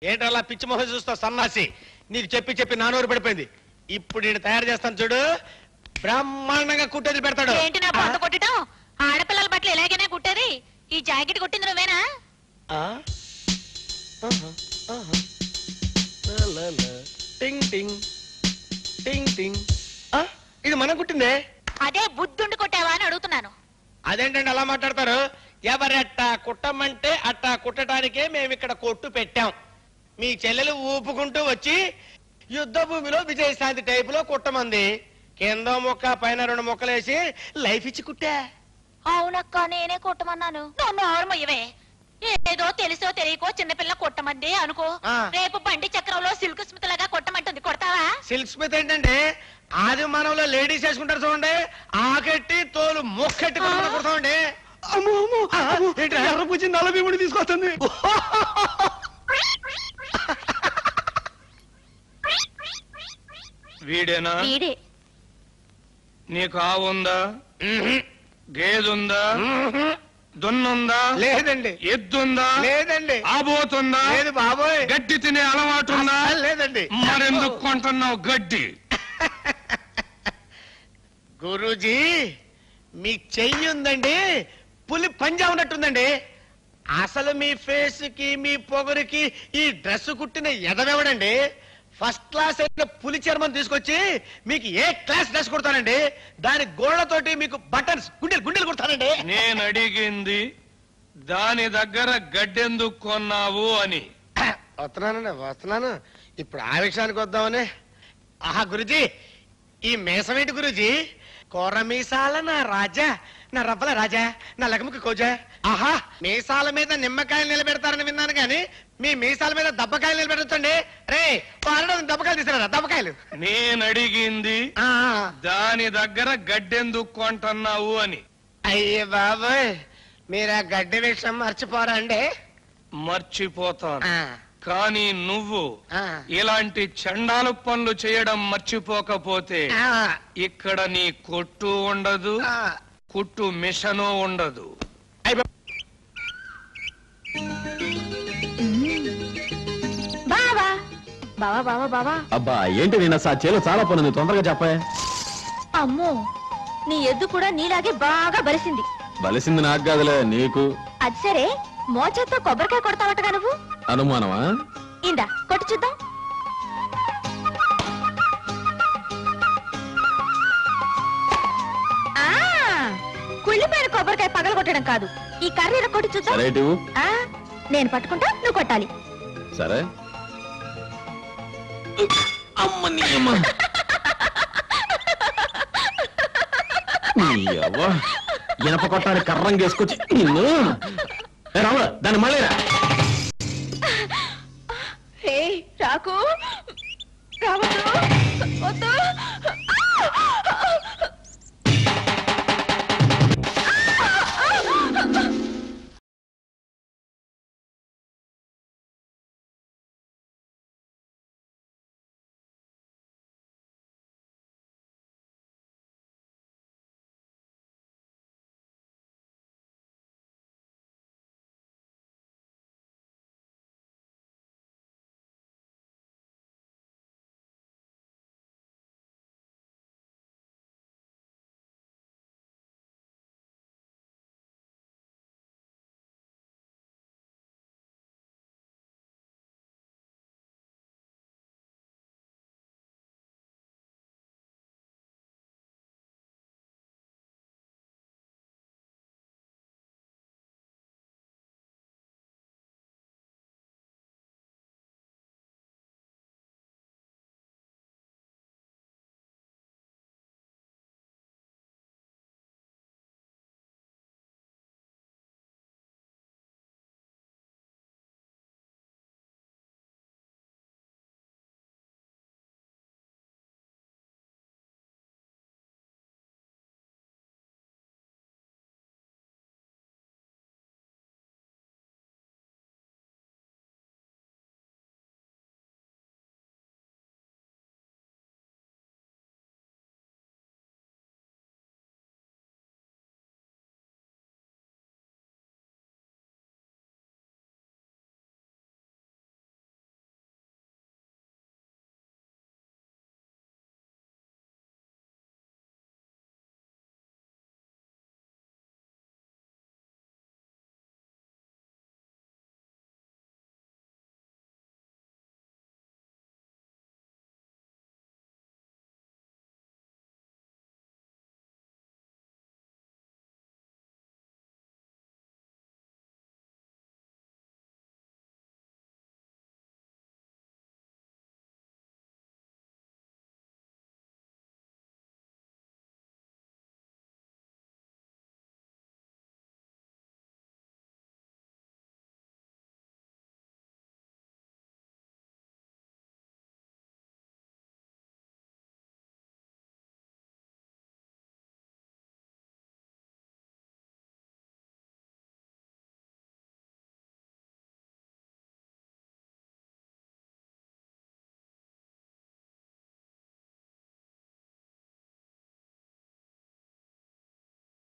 ఏంటలా పిచ్చి మొహం చూస్తావు సన్నాసి? నీకు చెప్పి చెప్పి నానూరు పడిపోయింది. ఇప్పుడు నేను తయారు చేస్తాను చూడు, బ్రహ్మాండంగా కుట్టేది పెడతాడు. ఏంటి నా పంట కొట్టడం? ఆడపిల్లల బట్టలు ఎలాగైనా కుట్టేది? ఈ జాకెట్ కుట్టింది నువ్వేనా? టింగ్ టింగ్ టింగ్ టింగ్. ఇది మనం కుట్టిందే. అదే బుద్ధుండి కొట్టావా అని అడుగుతున్నాను. అదేంటండి అలా మాట్లాడతారు? ఎవరట్టా కుట్టమంటే అట్టా కుట్టడానికే మేము ఇక్కడ కొట్టు పెట్టాం. మీ చెల్లెలు ఊపుకుంటూ వచ్చి యుద్ధ భూమిలో విజయశాంతి టైప్ లో కుట్టమంది. కింద మొక్క పైన 2 మొక్కలేసి లైఫ్ ఇచ్చి కుట్టా. అవునక్క, నేనే కొట్టమన్నాను. నన్ను ఆరుమయ్యవే. ఏదో తెలుసో తెలియకో చిన్నపిల్ల కొట్టమంది అనుకో. రేపు బండి చక్రంలో సిల్క్ స్మిత్ లాగా కొట్టమంటుంది, కొడతావా? సిల్క్ స్మిత్ ఏంటంటే ఆది మానవులో లేడీస్ వేసుకుంటారు చూడండి, ఆకెట్టి తోలు మొక్కెట్టి కుడతామండి. ఎర్రపుచ్చి నల్ల భీముడి తీసుకొస్తుంది. వీడేనా? వీడే. నీకు ఆవుందా? గేదుందా? దున్నుందా? లేదండి. ఎద్దుందా? లేదండి. ఆబోతుందా? లేదు బాబోయ్. గడ్డి తినే అలవాటు ఉందా? లేదండి. మరెందుకు కొంటున్నావు గడ్డి? గురూజీ, మీ చెయ్యి ఉందండి, పులి పంజా ఉన్నట్టుందండి. అసలు మీ ఫేస్ కి మీ పొగరికి ఈ డ్రెస్ కుట్టిన ఎదవెవడండి? ఫస్ట్ క్లాస్ అయిన పులి చర్మం తీసుకొచ్చి మీకు ఏ క్లాస్ డ్రెస్ కుడతానండి. దాని గోళ్లతోటి మీకు బటన్స్ గుండెలు కుడతానండి. నేను అడిగింది దాని దగ్గర గడ్డెందుకు కొన్నావు అని. వస్తున్నాను. ఇప్పుడు ఆ విషయానికి వద్దామని. ఆహా గురుజీ, ఈ మీసమేంటి గురుజీ? కోర మీసాల నా రాజా, నా రవ్వల రాజా, నా లగముకి కోజా. ఆహా, మీసాల మీద నిమ్మకాయలు నిలబెడతారని విన్నాను గాని మీ మీసాల మీద దబ్బకాయలు నిలబెడతండి. రే దబ్బకాయలు తీసుకురా, దబ్బకాయలు. నేను అడిగింది దాని దగ్గర గడ్డెందుకు కొంటున్నావు అని. అయ్యే బాబోయ్, మీరు ఆ గడ్డి విషయం మర్చిపోరండి. మర్చిపోతాను, కానీ నువ్వు ఇలాంటి చండాలు పనులు చేయడం మర్చిపోకపోతే ఇక్కడ నీ కొట్టు ఉండదు, కుట్టు మిషను ఉండదు. బావా బావా బావా బావా. అబ్బా ఏంటి నేను చేలో చాలా పనుంది, తొందరగా చెప్పా. అమ్మో, నీ ఎద్దు కూడా నీలాగే బాగా బలిసింది. బలిసింది నాకు కాదులే, నీకు. అది సరే, మోచేత్తో కొబ్బరికాయ కొడతావటగా నువ్వు. అనుమానమా? ఇందా కొట్టు చూద్దాం. కుళ్ళిపోయిన కొబ్బరికాయ పగల కొట్టడం కాదు, ఈ కర్రీలో కొట్టి చూద్దాం. నేను పట్టుకుంటా, నువ్వు కొట్టాలి. సరే. ఇనప కొట్టాలి కర్రం చేసుకొచ్చి నిన్ను. రాముడు, దాన్ని మళ్ళీ రాకు, రావద్దు, వద్దు.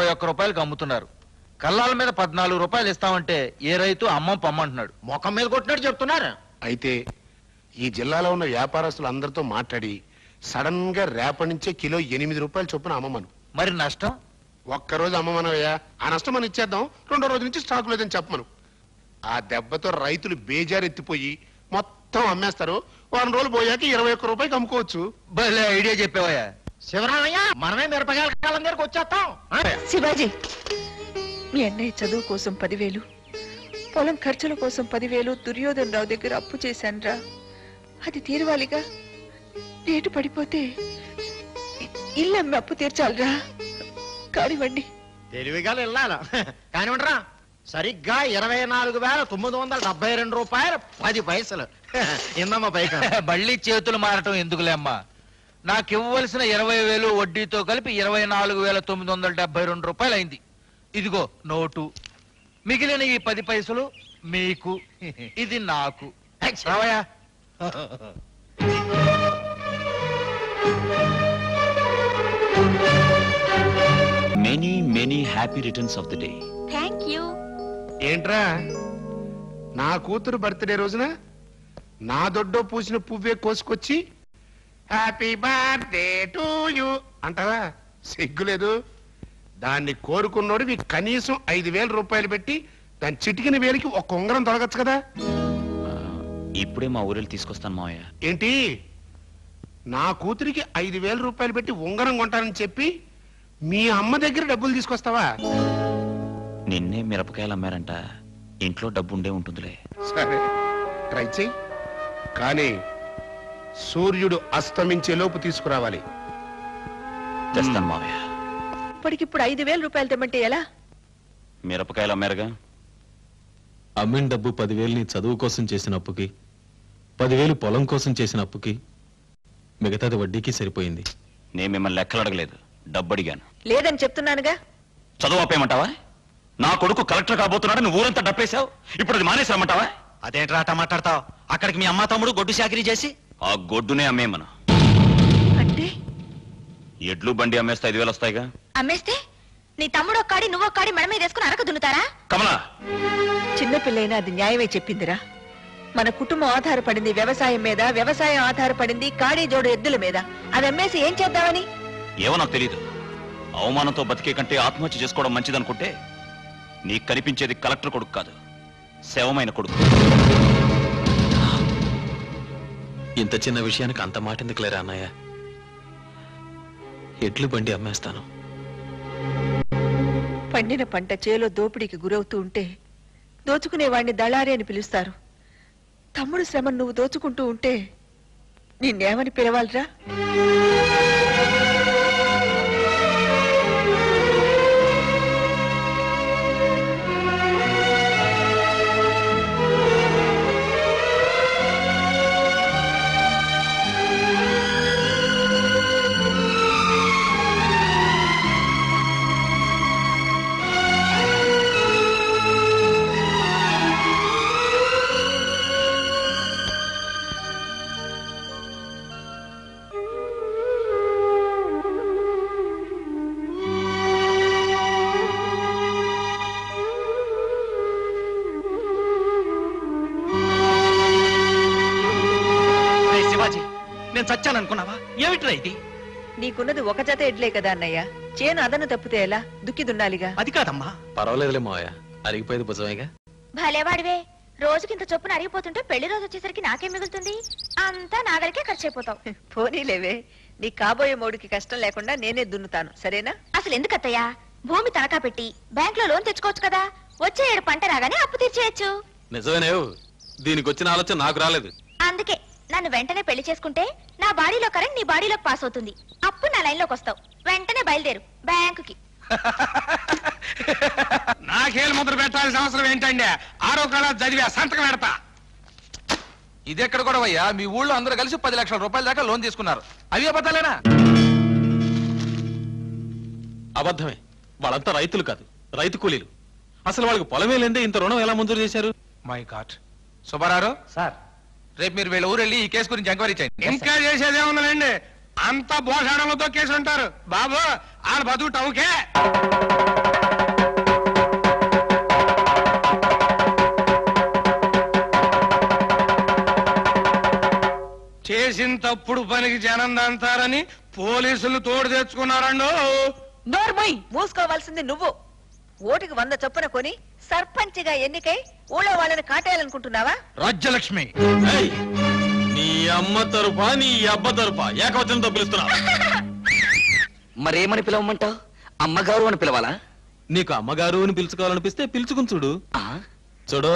21 రూపాయలకి అమ్ముతున్నారు. కల్లాల మీద 14 రూపాయలు ఇస్తామంటే ఏ రైతు అమ్మం పమ్మంటున్నాడు. మొఖం మీద కొట్టినట్టు చెప్తున్నారు. అయితే ఈ జిల్లాలో ఉన్న వ్యాపారస్తులు అందరితో మాట్లాడి సడన్ గా రేపటి నుంచే కిలో 8 రూపాయలు చొప్పున అమ్మమను. మరి నష్టం? ఒక్కరోజు అమ్మమనవయ్యా, ఆ నష్టం మనం ఇచ్చేద్దాం. 2వ రోజు నుంచి స్టాక్ లేదని చెప్పమను. ఆ దెబ్బతో రైతులు బేజారెత్తిపోయి మొత్తం అమ్మేస్తారు. 1 రోజులు పోయాక 21 రూపాయకి అమ్ముకోవచ్చు. భలే ఐడియా చెప్పావయ్యా. శివరామయ్య, మనమే మిరపకాయల కాలం దగ్గరకు వచ్చేస్తాం. శివాజీ, మీ అన్నయ్య చదువు కోసం 10,000, పొలం ఖర్చుల కోసం 10,000 దుర్యోధన్ రావు దగ్గర అప్పు చేశాన్రా. అది తీరవాలిగా. రేటు పడిపోతే ఇల్లు అమ్మి అప్పు తీర్చాలిరా. కానివ్వండి. తెలివిగా వెళ్ళాలి కానివ్వండిరా. సరిగ్గా 24,972 రూపాయలు 10 పైసలు. ఇందమ్మా పైక. మళ్ళీ చేతులు మారటం ఎందుకులేమ్మా. నాకు ఇవ్వవలసిన 20,000 వడ్డీతో కలిపి 24,972 రూపాయలు అయింది. ఇదిగో నోటు. మిగిలిన ఈ 10 పైసలు మీకు, ఇది నాకు. రావయ్యా. Many happy returns of the day. Thank you. ఏంట్రా, నా కూతురు బర్త్డే రోజున నా దొడ్డో పూసిన పువ్వే కోసుకొచ్చి హ్యాపీ బర్త్డే టు యూ అంటావా? సిగ్గులేదు. దాన్ని కోరుకున్నోడివి కనీసం 5,000 రూపాయలు పెట్టి దాని చిటికిన వేలికి ఒక ఉంగరం తొలగచ్చు కదా. ఇప్పుడే మా ఊరెళ్ళి తీసుకొస్తాను మావయ్య. ఏంటి, నా కూతురికి 5,000 రూపాయలు పెట్టి ఉంగరం కొంటానని చెప్పి మీ అమ్మ దగ్గర డబ్బులు తీసుకొస్తావా? నిన్నే మిరపకాయలు అమ్మారంట. ఇంట్లో డబ్బు ఉండే ఉంటుందిలే. సరే, ట్రై చెయ్యి. కానీ సూర్యుడు అస్తమించే లోపు తీసుకురావాలి. తెస్తాను మావయ్య. ఇప్పటికిప్పుడు 5,000 రూపాయలు తెమ్మంటే ఎలా? మిరపకాయలు అమ్మారుగా. అమ్మిన డబ్బు 10,000 నీ చదువు కోసం చేసిన అప్పుకి, 10,000 పొలం కోసం చేసిన అప్పుకి, మిగతాది వడ్డీకి సరిపోయింది. నేను మిమ్మల్ని లెక్కలు అడగలేదు, డబ్బు అడిగాను. లేదని చెప్తున్నానుగా. చదువు ఆపేయమంటావా? నా కొడుకు కలెక్టర్ కాబోతున్నాడు, నువ్వు ఊరంతా డబ్బేశావు. ఇప్పుడు అది మానేసామంటావా? అదేంట్రా అట్ట మాట్లాడతావు? అక్కడికి మీ అమ్మ తమ్ముడు గొడ్డు చాకరీ చేసి ఆ గొడ్డునే అమ్మేమను. అంటే ఎడ్లు బండి అమ్మేస్తే 5,000 వస్తాయిగా. అమ్మేస్తే నీ తమ్ముడు ఒక్కాడి నువ్వు ఒక్కాడి మెడ మీద వేసుకుని అరక దున్నుతారా? కమలా, చిన్నపిల్లైనా అది న్యాయమే చెప్పిందిరా. మన కుటుంబం ఆధారపడింది వ్యవసాయం మీద, వ్యవసాయం ఆధారపడింది కాడి జోడు ఎద్దుల మీద. అది అమ్మేసి ఏం చేద్దామని? ఏమో నాకు తెలీదు. అవమానంతో బతికే కంటే ఆత్మహత్య చేసుకోవడం మంచిదనుకుంటే నీకు కనిపించేది కలెక్టర్ కొడుకు కాదు, శవమైన కొడుకు. ఇంత చిన్న విషయానికి అంత మాట ఎందుకులేరా అన్నయ్య? ఎడ్లు బండి అమ్మేస్తాను. పండిన పంట చేలో దోపిడీకి గురవుతూ ఉంటే దోచుకునేవాడిని దళారి అని పిలుస్తారు. తమ్ముడు శ్రమను నువ్వు దోచుకుంటూ ఉంటే నిన్నేమని పిలవాలిరా? నేను చచ్చాననుకున్నావా? ఏమిట్రా ఇది? నీకున్నది ఒక జత ఎడ్లే కదా అన్నయ్య. చేను అదను తప్పితే ఎలా? దుక్కి దున్నాలిగా. అది కాదమ్మా. పర్వాలేదులే మావయ్య, అరిగిపోయేది భుజమేగా. భలేవాడివే. రోజుకింత చొప్పున అరిగిపోతుంటే పెళ్లి రోజు వచ్చేసరికి నాకేం మిగులుతుంది? అంతా నా దగ్గరికే ఖర్చు అయిపోతావు. పోనీలేవే, నీ కాబోయే మోడికి కష్టం లేకుండా నేనే దున్నుతాను, సరేనా? అసలు ఎందుకత్తయ్యా భూమి తనఖా పెట్టి బ్యాంక్ లో లోన్ తెచ్చుకోవచ్చు కదా. వచ్చే 7 పంట రాగానే అప్పు తీర్చేయచ్చు. నిజమేనేవు, దీనికి వచ్చిన ఆలోచన నాకు రాలేదు. అందుకే నన్ను వెంటనే పెళ్లి చేసుకుంటే నా బాడీలో కరెంట్ నీ బాడీలోకి పాస్ అవుతుంది. అప్పుడు నా లైన్ లోకి వస్తావు. వెంటనే బయలుదేరు బ్యాంకుకి. నాకేలు ముద్ర పెట్టాల్సిన అవసరం ఏంటండి? 6వ క్లాస్ చదివా, సంతకం పెడతా. ఇదెక్కడ కూడా అయ్యా? మీ ఊళ్ళో అందరూ కలిసి 10 లక్షల రూపాయల దాకా లోన్ తీసుకున్నారు. అవి అబద్ధాలేనా? అబద్ధమే. వాళ్ళంతా రైతులు కాదు, రైతు కూలీలు. అసలు వాళ్ళకి పొలమే లేదే ఇంత రుణం ఎలా మంజూరు చేశారు? My God. సుబ్బారావు సార్, రేపు మీరు వీళ్ళ ఊరు వెళ్ళి ఈ కేసు గురించి ఎంక్వైరీ చేయండి. ఇంకా చేసేదే ఉందండి. అంతా భోషాణంలో తొక్కేసి ఉంటారు బాబు. వాళ్ళ బతుకు టౌకే. చేసిన తప్పుడు పనికి జనం దంతారని పోలీసులు తోడు తెచ్చుకున్నారండు. నోర్మై మూసుకోవాల్సింది నువ్వు. ఓటుకి 100 చొప్పున కొని సర్పంచిగా ఎన్నికై ఊళ్ళో వాళ్ళని కాటేయాలనుకుంటున్నావా? రాజ్యలక్ష్మి, ఏయ్, నీ అమ్మ తరఫా నీ అబ్బ తరఫా ఏకవచనంతో పిలుస్తున్నా. మరేమని పిలవమంటావు? అమ్మగారు అని పిలవాలా? నీకు అమ్మగారు అని పిలుచుకోవాలనిపిస్తే పిలుచుకుని చూడు. చూడు,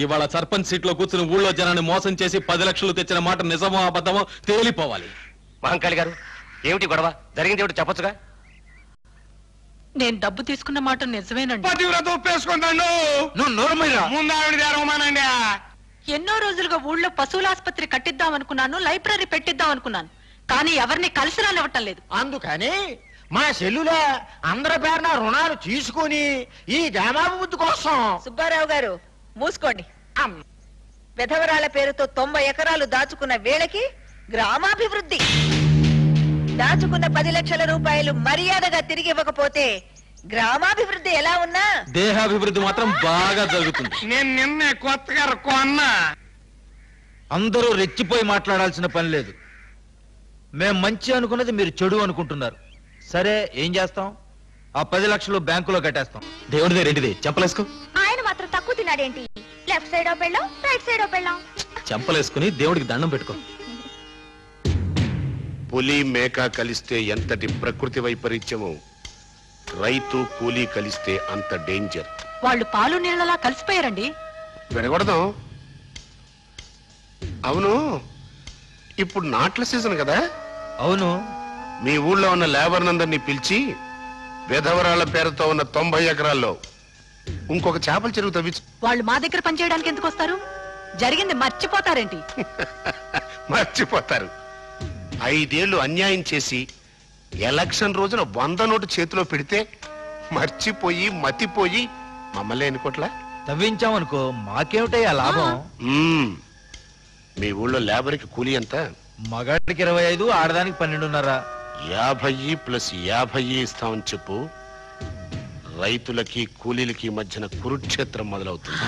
ఇవాళ సర్పంచ్ సీట్ లో కూర్చుని ఊళ్ళో జనాన్ని మోసం చేసి 10 లక్షలు తెచ్చిన మాట నిజమో అబద్ధమో తేలిపోవాలి. మహంకాళి గారు, ఏమిటి గొడవ? జరిగింది ఏమిటి చెప్పొచ్చుగా? నేను డబ్బు తీసుకున్న మాట నిజమేనండి. పతివ్రత ఒప్పేసుకుంటాడు. నువ్వు నోరుమీరా. ముందు ఆవిడ తెరవమానండి. ఎన్నో రోజులుగా ఊళ్ళో పశువుల ఆసుపత్రి కట్టిద్దాం అనుకున్నాను, లైబ్రరీ పెట్టిద్దాం అనుకున్నాను, కానీ ఎవరిని కలిసి రానివ్వటం లేదు. అందుకని మా సెల్లులో అందరి పేరున రుణాలు తీసుకుని ఈ గ్రామాభివృద్ధి కోసం. సుబ్బారావు గారు మూసుకోండి. విధవరాల పేరుతో 90 ఎకరాలు దాచుకున్న వేళకి గ్రామాభివృద్ధి. దాచుకున్న 10 లక్షల రూపాయలు మర్యాదగా తిరిగి ఇవ్వకపోతే గ్రామాభివృద్ధి ఎలా ఉన్నా దేహాభివృద్ధి మాత్రం బాగా జరుగుతుంది. నేను నిన్నే కొత్తగా కొన్నా. అందరూ రెచ్చిపోయి మాట్లాడాల్సిన పని లేదు. మేం మంచి అనుకున్నది మీరు చెడు అనుకుంటున్నారు. సరే, ఏం చేస్తాం? ఆ 10 లక్షలు బ్యాంకులో కట్టేస్తాం. దేవుడిదే రెండిదే చెంపలేసుకో. ఆయన మాత్రం తక్కువ తిన్నాడేంటి? లెఫ్ట్ సైడ్ పెళ్ళాం, రైట్ సైడ్ పెళ్ళాం. చెంపలేసుకుని దేవుడికి దండం పెట్టుకో. పులి మేక కలిస్తే ఎంతటి ప్రకృతి వైపరీత్యమో, రైతు కూలీ కలిస్తే అంత డేంజర్. వాళ్ళు పాలు నీళ్ళలా కలిసిపోయారండి. వినకూడదు. అవును, ఇప్పుడు నాట్ల సీజన్ కదా? అవును. మీ ఊళ్ళో ఉన్న లేబర్ నందరినీ పిలిచి విధవరాల పేరుతో ఉన్న 90 ఎకరాల్లో ఇంకొక చేపల చెరువు తవ్వించు. వాళ్ళు మా దగ్గర పనిచేయడానికి ఎందుకు వస్తారు? జరిగింది మర్చిపోతారేంటి? మర్చిపోతారు. 5 ఏళ్లు అన్యాయం చేసి ఎలక్షన్ రోజున 100 నోటు చేతిలో పెడితే మర్చిపోయి మతిపోయి మమ్మల్ని ఎన్నుకోట్లా? తవ్వించామనుకో, మాకేమిటయ్యా లాభం? మీ ఊళ్ళో లేబర్కి కూలీ ఎంత? మగాడికి 25, ఆడదానికి 12.5. 50 + 50 ఇస్తామని చెప్పు. రైతులకి కూలీలకి మధ్యన కురుక్షేత్రం మొదలవుతుంది.